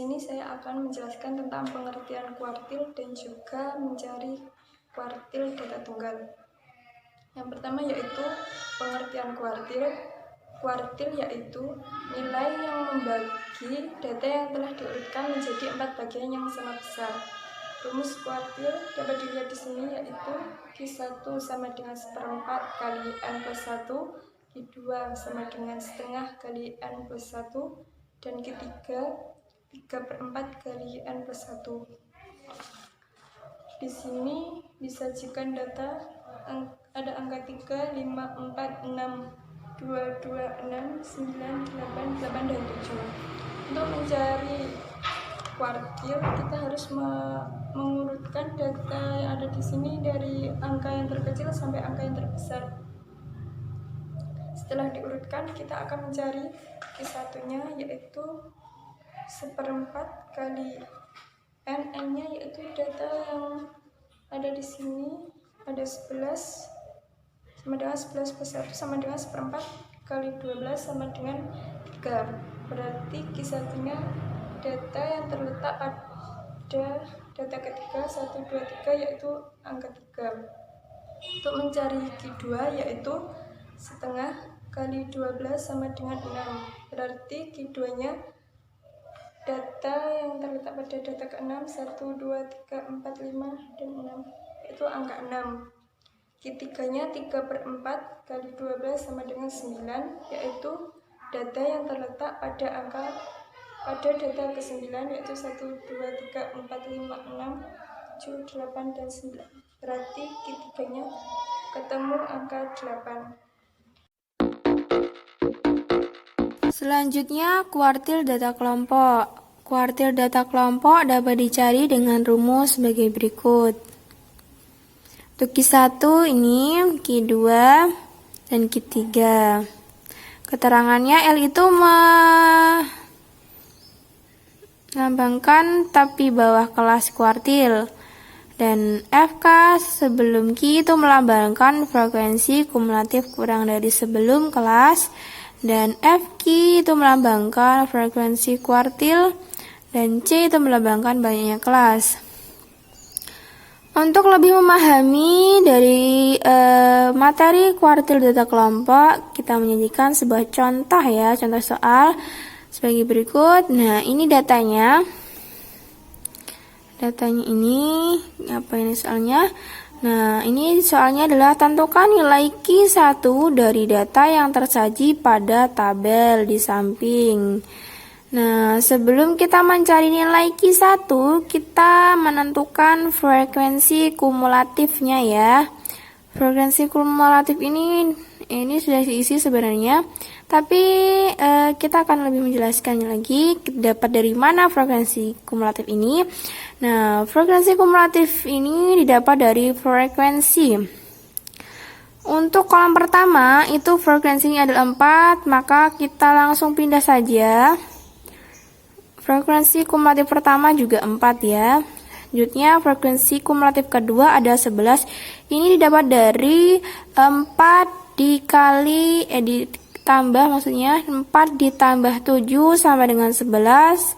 sini saya akan menjelaskan tentang pengertian kuartil dan juga mencari kuartil data tunggal. Yang pertama yaitu pengertian kuartil. Kuartil yaitu nilai yang membagi data yang telah diurutkan menjadi 4 bagian yang sama besar. Rumus kuartil dapat dilihat di sini yaitu Q1 sama dengan 1/4 kali N plus 1, Q2 sama dengan setengah kali N plus 1, dan Q3 3/4 kali N plus 1. Di sini disajikan data ada angka 3, 5, 4, 6, 2, 6, 9, 8, 8, dan 7. Untuk mencari kuartil, kita harus mengurutkan data yang ada di sini dari angka yang terkecil sampai angka yang terbesar. Setelah diurutkan, kita akan mencari Q1-nya yaitu 1/4 kali N-nya yaitu data yang ada di sini ada 11 sama dengan 11 plus 1 sama dengan 1/4 kali 12 sama dengan 3. Berarti Q1-nya data yang terletak pada data ketiga 1, 2, 3 yaitu angka 3. Untuk mencari Q2 yaitu setengah kali 12 sama dengan 6. Berarti Q2-nya data yang terletak pada data ke-6 1, 2, 3, 4, 5, dan 6 yaitu angka 6. Q3-nya 3/4 kali 12 sama dengan 9 yaitu data yang terletak pada data ke-9 yaitu 1, 2, 3, 4, 5, 6, 7, 8, dan 9. Berarti Q3-nya ketemu angka 8. Selanjutnya, kuartil data kelompok. Kuartil data kelompok dapat dicari dengan rumus sebagai berikut. Untuk Q1 ini, Q2, dan Q3. Keterangannya L itu melambangkan tapi bawah kelas kuartil. Dan FK sebelum Q itu melambangkan frekuensi kumulatif kurang dari sebelum kelas. Dan FQ itu melambangkan frekuensi kuartil, dan C itu melambangkan banyaknya kelas. Untuk lebih memahami dari materi kuartil data kelompok, kita menyajikan sebuah contoh ya, contoh soal sebagai berikut. Nah, ini datanya. Datanya ini, apa ini soalnya? Nah, ini soalnya adalah tentukan nilai Q1 dari data yang tersaji pada tabel di samping. Nah, sebelum kita mencari nilai Q1, kita menentukan frekuensi kumulatifnya ya. Frekuensi kumulatif ini sudah diisi sebenarnya, tapi kita akan lebih menjelaskannya lagi. Dapat dari mana frekuensi kumulatif ini? Nah, frekuensi kumulatif ini didapat dari frekuensi. Untuk kolom pertama itu frekuensinya adalah 4, maka kita langsung pindah saja. Frekuensi kumulatif pertama juga 4 ya. Selanjutnya frekuensi kumulatif kedua ada 11. Ini didapat dari 4 ditambah maksudnya 4 ditambah 7 sama dengan 11.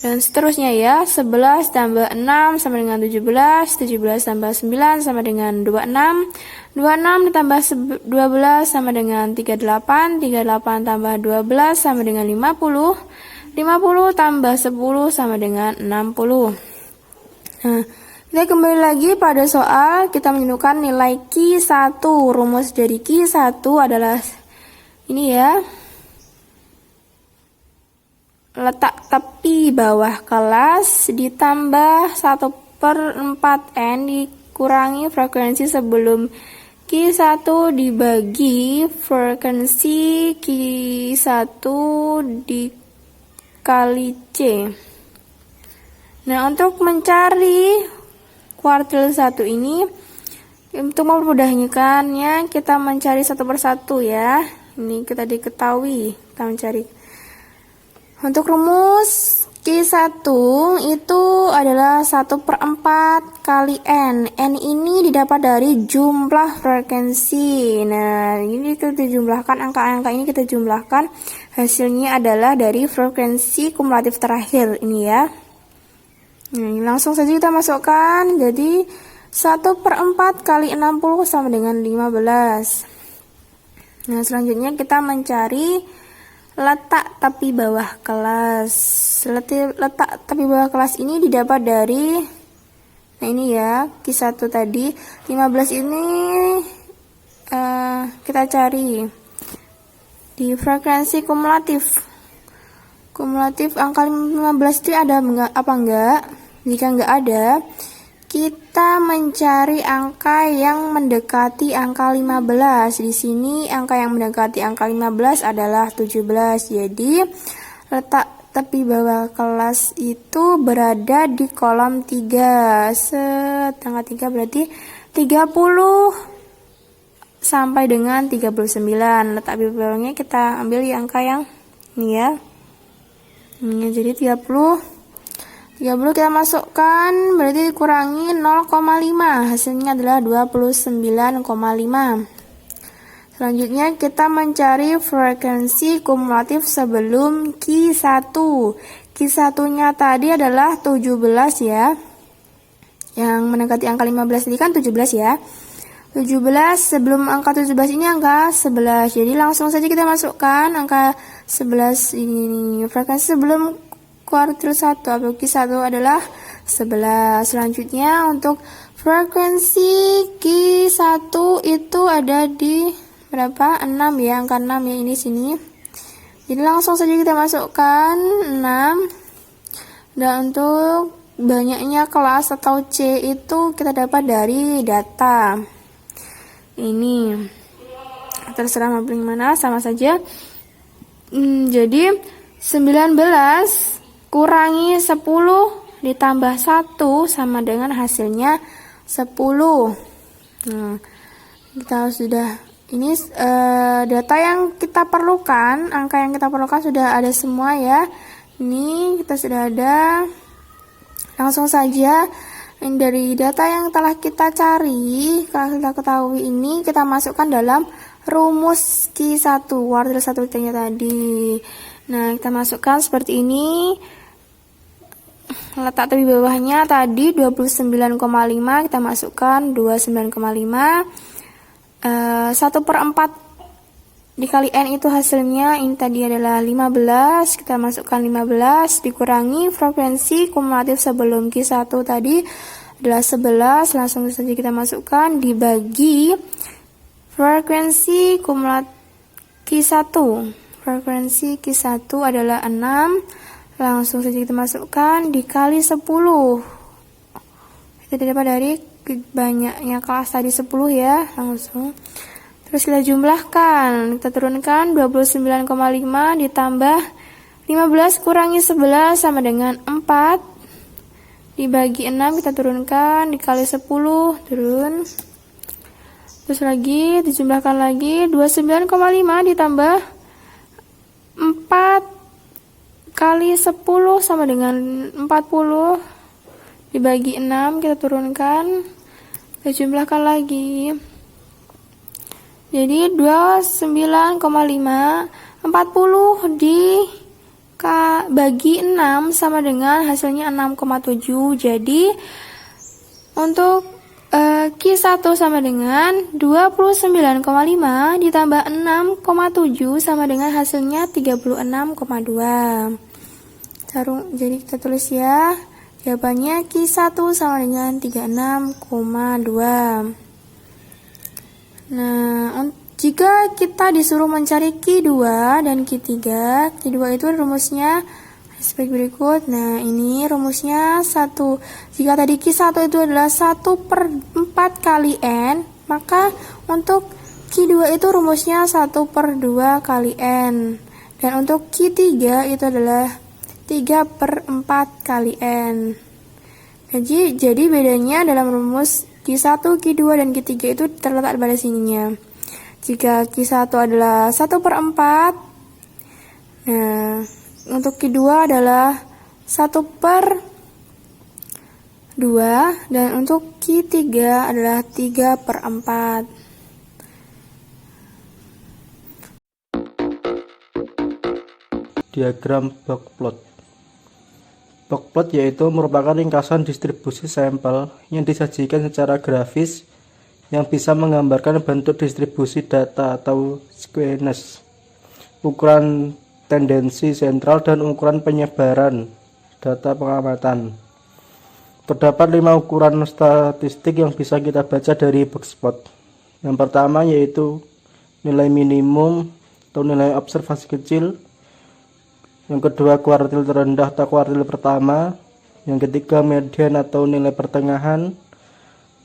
Dan seterusnya ya, 11 tambah 6 sama dengan 17, 17 tambah 9 sama dengan 26, 26 ditambah 12 sama dengan 38, 38 tambah 12 sama dengan 50, 50 tambah 10 sama dengan 60. Nah, kita kembali lagi pada soal, kita menentukan nilai Q1. Rumus dari Q1 adalah ini ya. Letak tepi bawah kelas ditambah 1/4 N dikurangi frekuensi sebelum Q1 dibagi frekuensi Q1 dikali C. Nah, untuk mencari kuartil 1 ini, untuk memudahkannya kita mencari satu persatu ya. Ini kita diketahui, kita mencari. Untuk rumus Q1 itu adalah 1/4 kali N. N ini didapat dari jumlah frekuensi. Nah, ini kita jumlahkan, angka-angka ini kita jumlahkan. Hasilnya adalah dari frekuensi kumulatif terakhir ini ya. Nah, langsung saja kita masukkan. Jadi 1/4 kali 60 sama dengan 15. Nah, selanjutnya kita mencari letak tepi bawah kelas. Letak tepi bawah kelas ini didapat dari, nah ini ya, Q1 tadi. 15 ini kita cari di frekuensi kumulatif. Kumulatif angka 15 itu ada apa enggak? Jika enggak ada, kita mencari angka yang mendekati angka 15. Di sini angka yang mendekati angka 15 adalah 17. Jadi letak tepi bawah kelas itu berada di kolom 3. Angka 3 berarti 30 sampai dengan 39. Letak tepi bawahnya kita ambil di angka yang ini ya. Ini jadi 30 kita masukkan, berarti dikurangi 0,5, hasilnya adalah 29,5. Selanjutnya kita mencari frekuensi kumulatif sebelum Q1. Q1 nya tadi adalah 17 ya, yang mendekati angka 15 tadi kan 17 ya. 17 sebelum angka 17 ini angka 11, jadi langsung saja kita masukkan angka 11 ini. Frekuensi sebelum kuartil 1 atau Q1 adalah 11. Selanjutnya untuk frekuensi Q1 itu ada di berapa? 6 ya, angka 6 ya ini sini. Jadi langsung saja kita masukkan 6. Dan untuk banyaknya kelas atau C itu kita dapat dari data. Ini terserah mau pilih mana, sama saja. Jadi 19 kurangi 10 ditambah 1 sama dengan hasilnya 10. Nah, kita sudah, ini data yang kita perlukan, angka yang kita perlukan sudah ada semua ya. Ini kita sudah ada. Langsung saja dari data yang telah kita cari, kalau kita ketahui ini, kita masukkan dalam rumus Q1 kuartil 1 tadi. Nah, kita masukkan seperti ini. Letak tepi bawahnya tadi 29,5, kita masukkan 29,5. 1/4 dikali N itu hasilnya, ini tadi adalah 15, kita masukkan 15, dikurangi frekuensi kumulatif sebelum Q1 tadi adalah 11, langsung saja kita masukkan, dibagi frekuensi kumulatif Q1. Frekuensi Q1 adalah 6, langsung saja kita masukkan, dikali 10. Kita dapat dari banyaknya kelas tadi 10 ya, langsung. Terus kita jumlahkan, kita turunkan 29,5 ditambah 15 kurangi 11 sama dengan 4. Dibagi 6 kita turunkan, dikali 10, turun. Terus lagi, dijumlahkan lagi, 29,5 ditambah 4 kali 10 sama dengan 40. Dibagi 6 kita turunkan, kita jumlahkan lagi. Jadi 29,5, 40 dibagi 6 sama dengan hasilnya 6,7. Jadi untuk Q1 sama dengan 29,5 ditambah 6,7 sama dengan hasilnya 36,2. Jadi kita tulis ya, jawabannya Q1 sama dengan 36,2. Nah, jika kita disuruh mencari Q2 dan Q3, Q2 itu rumusnya seperti berikut. Nah, ini rumusnya 1. Jika tadi Q1 itu adalah 1/4 kali N, maka untuk Q2 itu rumusnya 1/2 kali N. Dan untuk Q3 itu adalah 3/4 kali N. Jadi bedanya dalam rumus Q1, Q2, dan Q3 itu terletak pada sininya. Jika Q1 adalah 1/4, nah untuk Q2 adalah 1/2, dan untuk Q3 adalah 3/4. Diagram box plot. Box plot yaitu merupakan ringkasan distribusi sampel yang disajikan secara grafis yang bisa menggambarkan bentuk distribusi data atau skewness, ukuran tendensi sentral, dan ukuran penyebaran data pengamatan. Terdapat 5 ukuran statistik yang bisa kita baca dari box plot. Yang pertama yaitu nilai minimum atau nilai observasi kecil. Yang kedua kuartil terendah atau kuartil pertama. Yang ketiga median atau nilai pertengahan.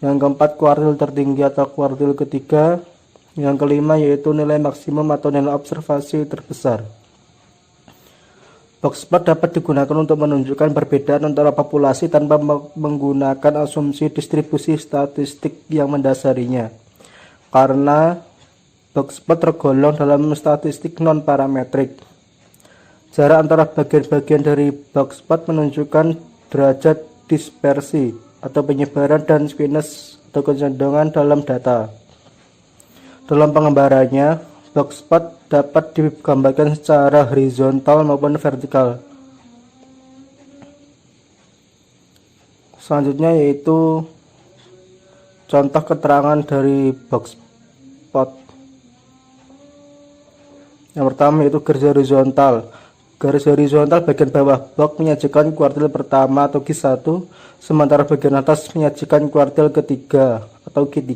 Yang keempat kuartil tertinggi atau kuartil ketiga. Yang kelima yaitu nilai maksimum atau nilai observasi terbesar. Box plot dapat digunakan untuk menunjukkan perbedaan antara populasi tanpa menggunakan asumsi distribusi statistik yang mendasarinya. Karena box plot tergolong dalam statistik non-parametrik. Jarak antara bagian-bagian dari box plot menunjukkan derajat dispersi atau penyebaran dan skewness atau kecenderungan dalam data. Dalam penggambarannya, box plot dapat digambarkan secara horizontal maupun vertikal. Selanjutnya yaitu contoh keterangan dari box plot. Yang pertama yaitu garis horizontal. Garis horizontal bagian bawah box menyajikan kuartil pertama atau Q1, sementara bagian atas menyajikan kuartil ketiga atau Q3.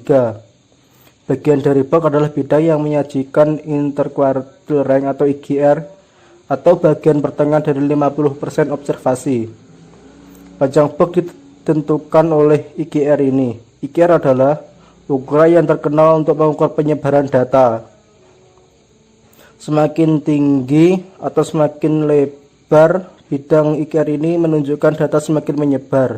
Bagian dari box adalah bidang yang menyajikan interquartile range atau IQR, atau bagian pertengahan dari 50% observasi. Panjang box ditentukan oleh IQR ini. IQR adalah ukuran yang terkenal untuk mengukur penyebaran data. Semakin tinggi atau semakin lebar bidang IQR ini menunjukkan data semakin menyebar.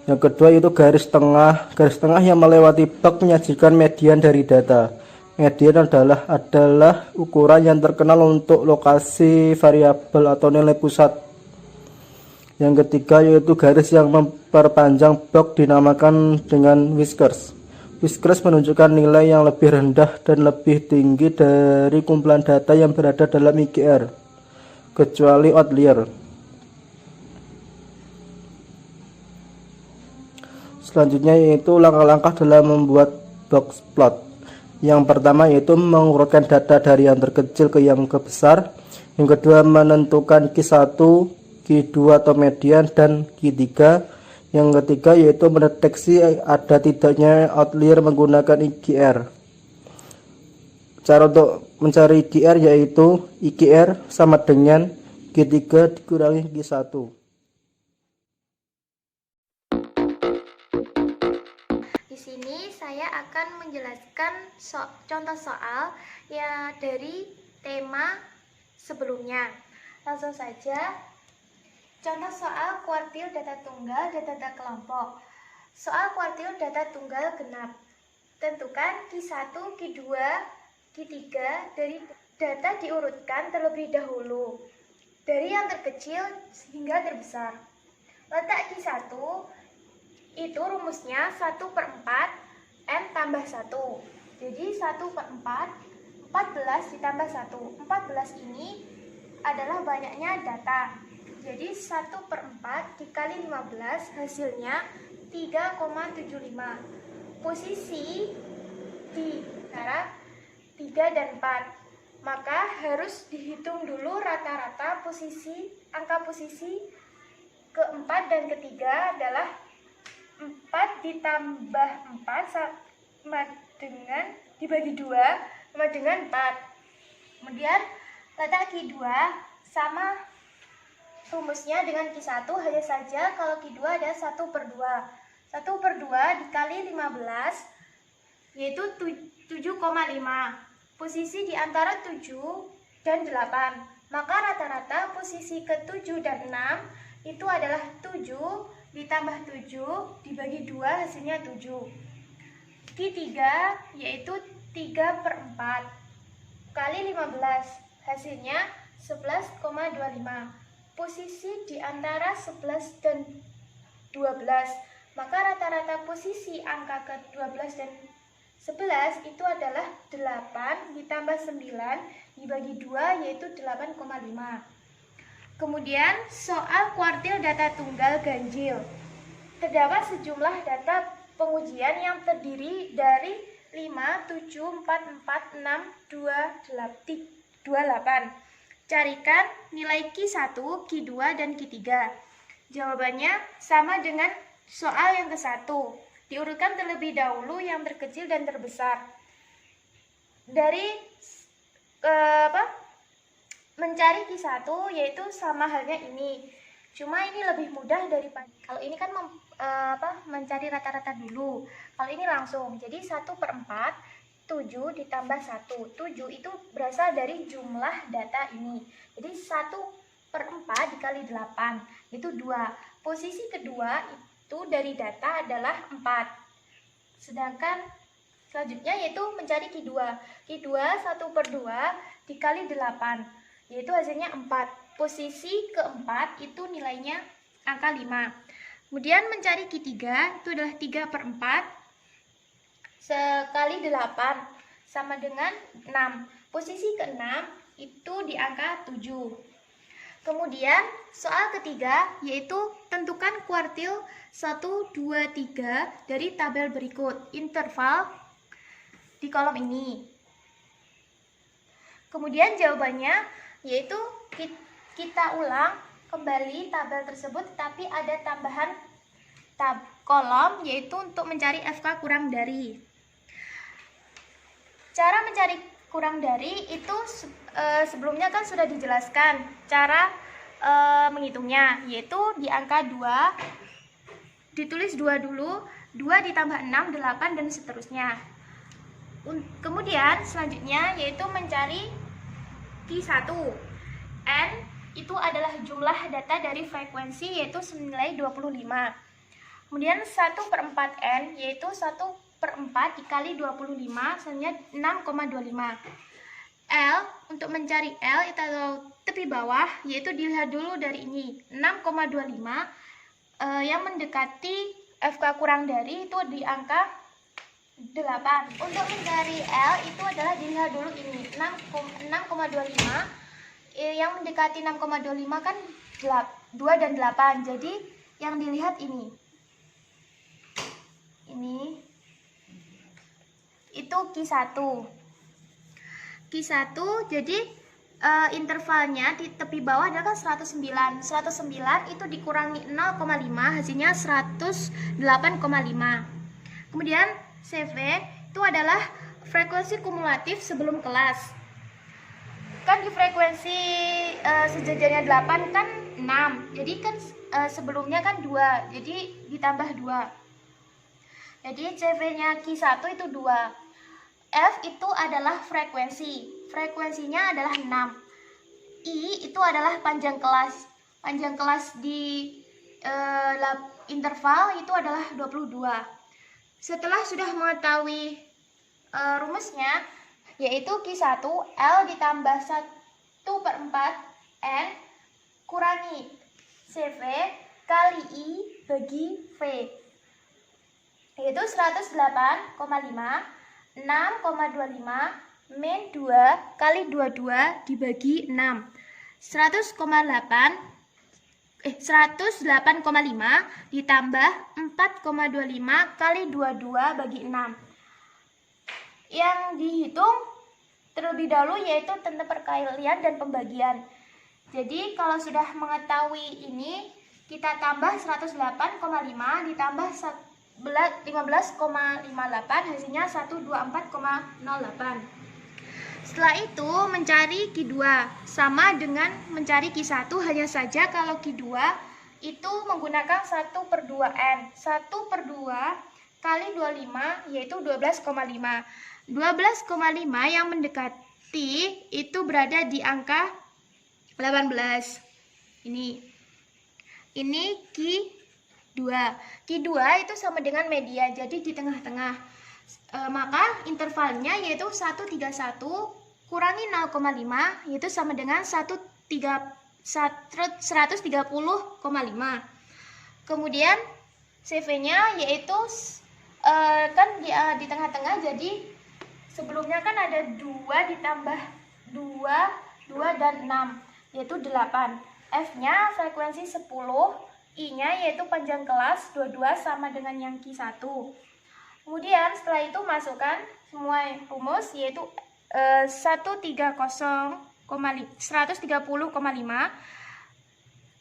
Yang kedua yaitu garis tengah. Garis tengah yang melewati box menyajikan median dari data. Median adalah ukuran yang terkenal untuk lokasi variabel atau nilai pusat. Yang ketiga yaitu garis yang memperpanjang box dinamakan dengan whiskers. Whiskers menunjukkan nilai yang lebih rendah dan lebih tinggi dari kumpulan data yang berada dalam IQR, kecuali outlier. Selanjutnya yaitu langkah-langkah dalam membuat box plot. Yang pertama yaitu mengurutkan data dari yang terkecil ke yang besar. Yang kedua menentukan Q1, Q2 atau median, dan Q3. Yang ketiga yaitu mendeteksi ada tidaknya outlier menggunakan IQR. Cara untuk mencari IQR yaitu IQR sama dengan Q3 dikurangi Q1. Di sini saya akan menjelaskan contoh soal ya dari tema sebelumnya. Langsung saja. Contoh soal kuartil data tunggal dan data kelompok. Soal kuartil data tunggal genap. Tentukan Q1, Q2, Q3 dari data diurutkan terlebih dahulu, dari yang terkecil hingga terbesar. Letak Q1 itu rumusnya 1/4 M tambah 1. Jadi 1/4, 14 ditambah 1. 14 ini adalah banyaknya data. Jadi 1/4 dikali 15 hasilnya 3,75. Posisi di antara 3 dan 4. Maka harus dihitung dulu rata-rata angka posisi keempat dan ketiga adalah 4 ditambah 4 sama dengan dibagi 2 sama dengan 4. Kemudian letak Q2 sama rumusnya dengan Q1, hanya saja kalau Q2 ada 1/2. 1/2 dikali 15 yaitu 7,5. Posisi di antara 7 dan 8. Maka rata-rata posisi ke-7 dan 6 itu adalah 7 ditambah 7 dibagi 2 hasilnya 7. Q3 yaitu 3/4 kali 15 hasilnya 11,25. posisi di antara 11 dan 12. Maka rata-rata posisi angka ke-12 dan 11 itu adalah 8 ditambah 9 dibagi 2, yaitu 8,5. Kemudian soal kuartil data tunggal ganjil. Terdapat sejumlah data pengujian yang terdiri dari 5, 7, 4, 4, 6, 2, 8. Carikan nilai Q1, Q2, dan Q3. Jawabannya sama dengan soal yang ke-1. Diurutkan terlebih dahulu yang terkecil dan terbesar. Dari mencari Q1 yaitu sama halnya ini. Cuma ini lebih mudah daripada kalau ini kan mencari rata-rata dulu. Kalau ini langsung. Jadi 1/4 7 ditambah 1. 7 itu berasal dari jumlah data ini. Jadi 1/4 dikali 8 itu 2. Posisi kedua itu dari data adalah 4. Sedangkan selanjutnya yaitu mencari Q2. Q2 1/2 dikali 8 yaitu hasilnya 4. Posisi keempat itu nilainya angka 5. Kemudian mencari Q3 itu adalah 3/4 sekali 8 sama dengan 6. Posisi ke-6 itu di angka 7. Kemudian soal ketiga yaitu tentukan kuartil 1, 2, 3 dari tabel berikut. Interval di kolom ini. Kemudian jawabannya yaitu kita ulang kembali tabel tersebut, tapi ada tambahan kolom yaitu untuk mencari FK kurang dari. Cara mencari kurang dari itu sebelumnya kan sudah dijelaskan cara menghitungnya, yaitu di angka 2 ditulis 2 dulu, 2 ditambah 6, 8 dan seterusnya. Kemudian selanjutnya yaitu mencari Q1. N itu adalah jumlah data dari frekuensi yaitu senilai 25. Kemudian 1/4 N yaitu 1/4 dikali 25 senilai 6,25. L untuk mencari L itu atau tepi bawah yaitu dilihat dulu dari ini 6,25 yang mendekati FK kurang dari itu di angka 8. Untuk mencari L itu adalah dilihat dulu ini 6,25 yang mendekati 6,25 kan 2 dan 8. Jadi yang dilihat ini itu Q1. Q1 jadi intervalnya di tepi bawah adalah 109. 109 itu dikurangi 0,5 hasilnya 108,5. Kemudian CV itu adalah frekuensi kumulatif sebelum kelas. Kan di frekuensi sejajarnya 8 kan 6. Jadi kan sebelumnya kan 2. Jadi ditambah 2. Jadi CV-nya Q1 itu 2. F itu adalah frekuensi. Frekuensinya adalah 6. I itu adalah panjang kelas. Panjang kelas di interval itu adalah 22. Setelah sudah mengetahui rumusnya, yaitu Q1 L ditambah 1/4 N kurangi CV kali I bagi V, yaitu 108,5 6,25 min 2 kali 22 dibagi 6 108,5 ditambah 4,25 kali 22 bagi 6. Yang dihitung terlebih dahulu yaitu tentang perkalian dan pembagian. Jadi kalau sudah mengetahui ini, kita tambah 108,5 ditambah 15,58 hasilnya 124,08. Setelah itu mencari Q2 sama dengan mencari Q1, hanya saja kalau Q2 itu menggunakan 1/2N. 1/2 kali 25 yaitu 12,5. 12,5 yang mendekati itu berada di angka 18. Ini Q2. Q2 itu sama dengan media, jadi di tengah-tengah. Maka intervalnya yaitu 131 kurangi 0,5 yaitu sama dengan 134 130,5. Kemudian CV-nya yaitu kan di tengah-tengah, jadi sebelumnya kan ada 2 ditambah 2 dan 6 yaitu 8. F-nya frekuensi 10, I-nya yaitu panjang kelas 22 sama dengan yang Q1. Kemudian setelah itu masukkan semua rumus yaitu 130,5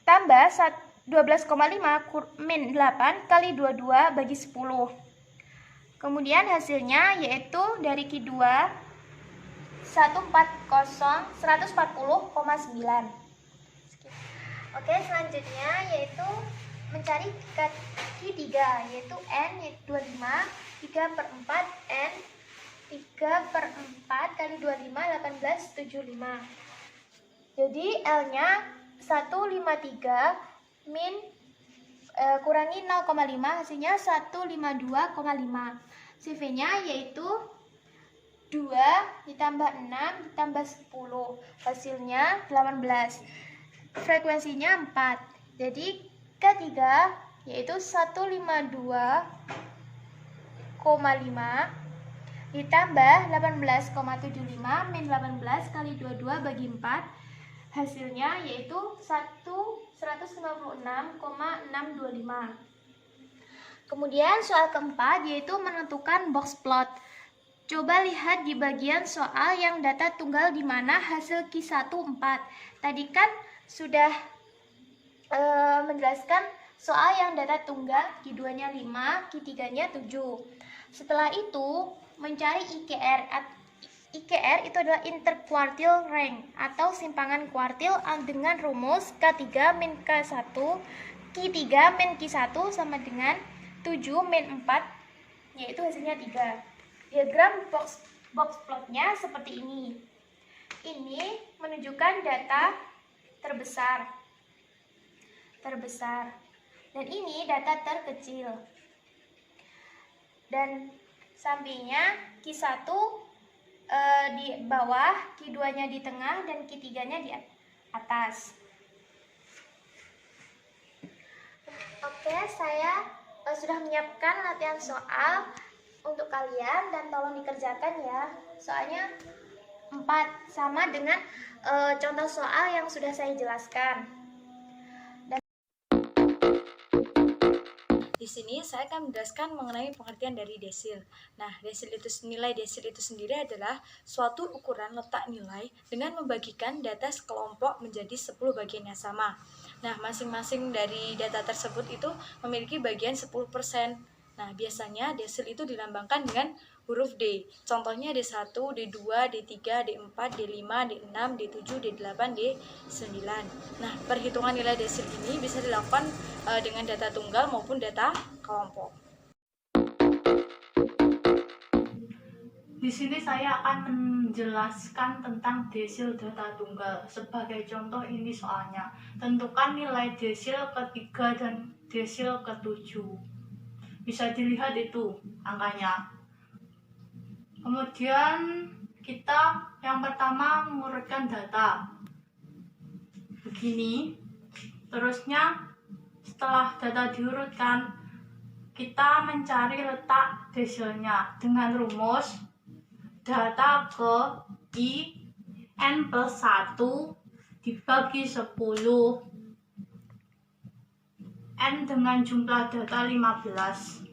tambah 12,5 min 8 kali 22 bagi 10. Kemudian hasilnya yaitu dari Q2 140,9. Oke, selanjutnya yaitu mencari Q3 yaitu N yaitu 25, 3/4 N 3/4 kali 25 18 75. Jadi L-nya 153 min kurangi 0,5 hasilnya 152,5. CV-nya yaitu 2 ditambah 6 ditambah 10 hasilnya 18. Frekuensinya 4. Jadi K3 yaitu 152,5 ditambah 18,75 min 18 kali 22 bagi 4 hasilnya yaitu 156,625. Kemudian soal keempat yaitu menentukan box plot. Coba lihat di bagian soal yang data tunggal di mana hasil Q1 4. Tadi kan sudah menjelaskan soal yang data tunggal, Q2-nya 5, Q3-nya 7. Setelah itu mencari IKR. IKR itu adalah interquartile rank atau simpangan kuartil dengan rumus K3 min K1, Q3 min Q1 sama dengan 7 min 4, yaitu hasilnya 3. Diagram box plotnya seperti ini. Ini menunjukkan data terbesar. Dan ini data terkecil. Dan sampingnya Q1 di bawah, Q2-nya di tengah, dan Q3-nya di atas. Oke, saya sudah menyiapkan latihan soal untuk kalian dan tolong dikerjakan ya. Soalnya 4 sama dengan contoh soal yang sudah saya jelaskan. Di sini saya akan menjelaskan mengenai pengertian dari desil. Nah, nilai desil itu sendiri adalah suatu ukuran letak nilai dengan membagikan data sekelompok menjadi 10 bagian yang sama. Nah, masing-masing dari data tersebut itu memiliki bagian 10%. Nah, biasanya desil itu dilambangkan dengan huruf D. Contohnya D1, D2, D3, D4, D5, D6, D7, D8, D9. Nah, perhitungan nilai desil ini bisa dilakukan dengan data tunggal maupun data kelompok. Di sini saya akan menjelaskan tentang desil data tunggal. Sebagai contoh ini soalnya, tentukan nilai desil ke-3 dan desil ke-7. Bisa dilihat itu angkanya. Kemudian kita yang pertama mengurutkan data. Begini. Terusnya setelah data diurutkan, kita mencari letak desilnya dengan rumus data ke I N plus 1 dibagi 10 N dengan jumlah data 15.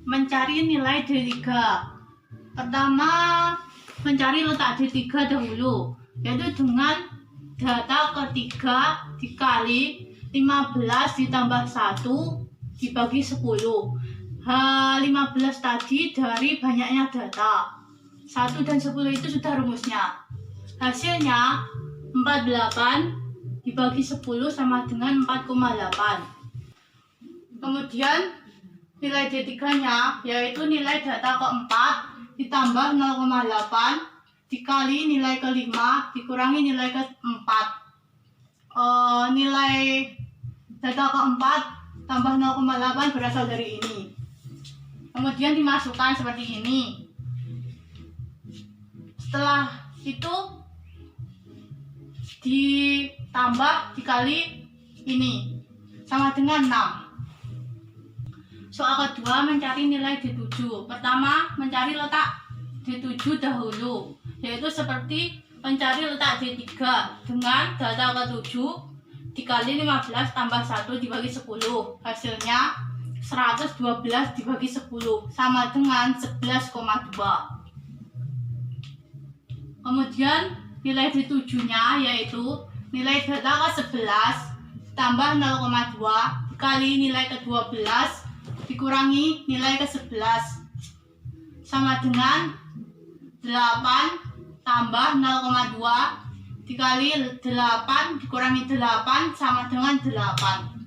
Mencari nilai D3. Pertama, mencari letak D3 dahulu, yaitu dengan data ketiga dikali 15 ditambah 1 dibagi 10. 15 tadi dari banyaknya data. 1 dan 10 itu sudah rumusnya. Hasilnya 48 dibagi 10 sama dengan 4,8. Kemudian nilai D3-nya yaitu nilai data keempat ditambah 0,8 dikali nilai kelima dikurangi nilai keempat. Nilai data keempat tambah 0,8 berasal dari ini. Kemudian dimasukkan seperti ini. Setelah itu ditambah dikali ini sama dengan 6. Soal kedua, mencari nilai D7. Pertama, mencari letak D7 dahulu, yaitu seperti mencari letak D3 dengan data ke-7 dikali 15 tambah 1 dibagi 10. Hasilnya 112 dibagi 10 sama dengan 11,2. Kemudian nilai D7-nya yaitu nilai data ke-11 tambah 0,2 dikali nilai ke-12 dikurangi nilai ke-11 sama dengan 8 tambah 0,2 dikali 8 dikurangi 8 sama dengan 8.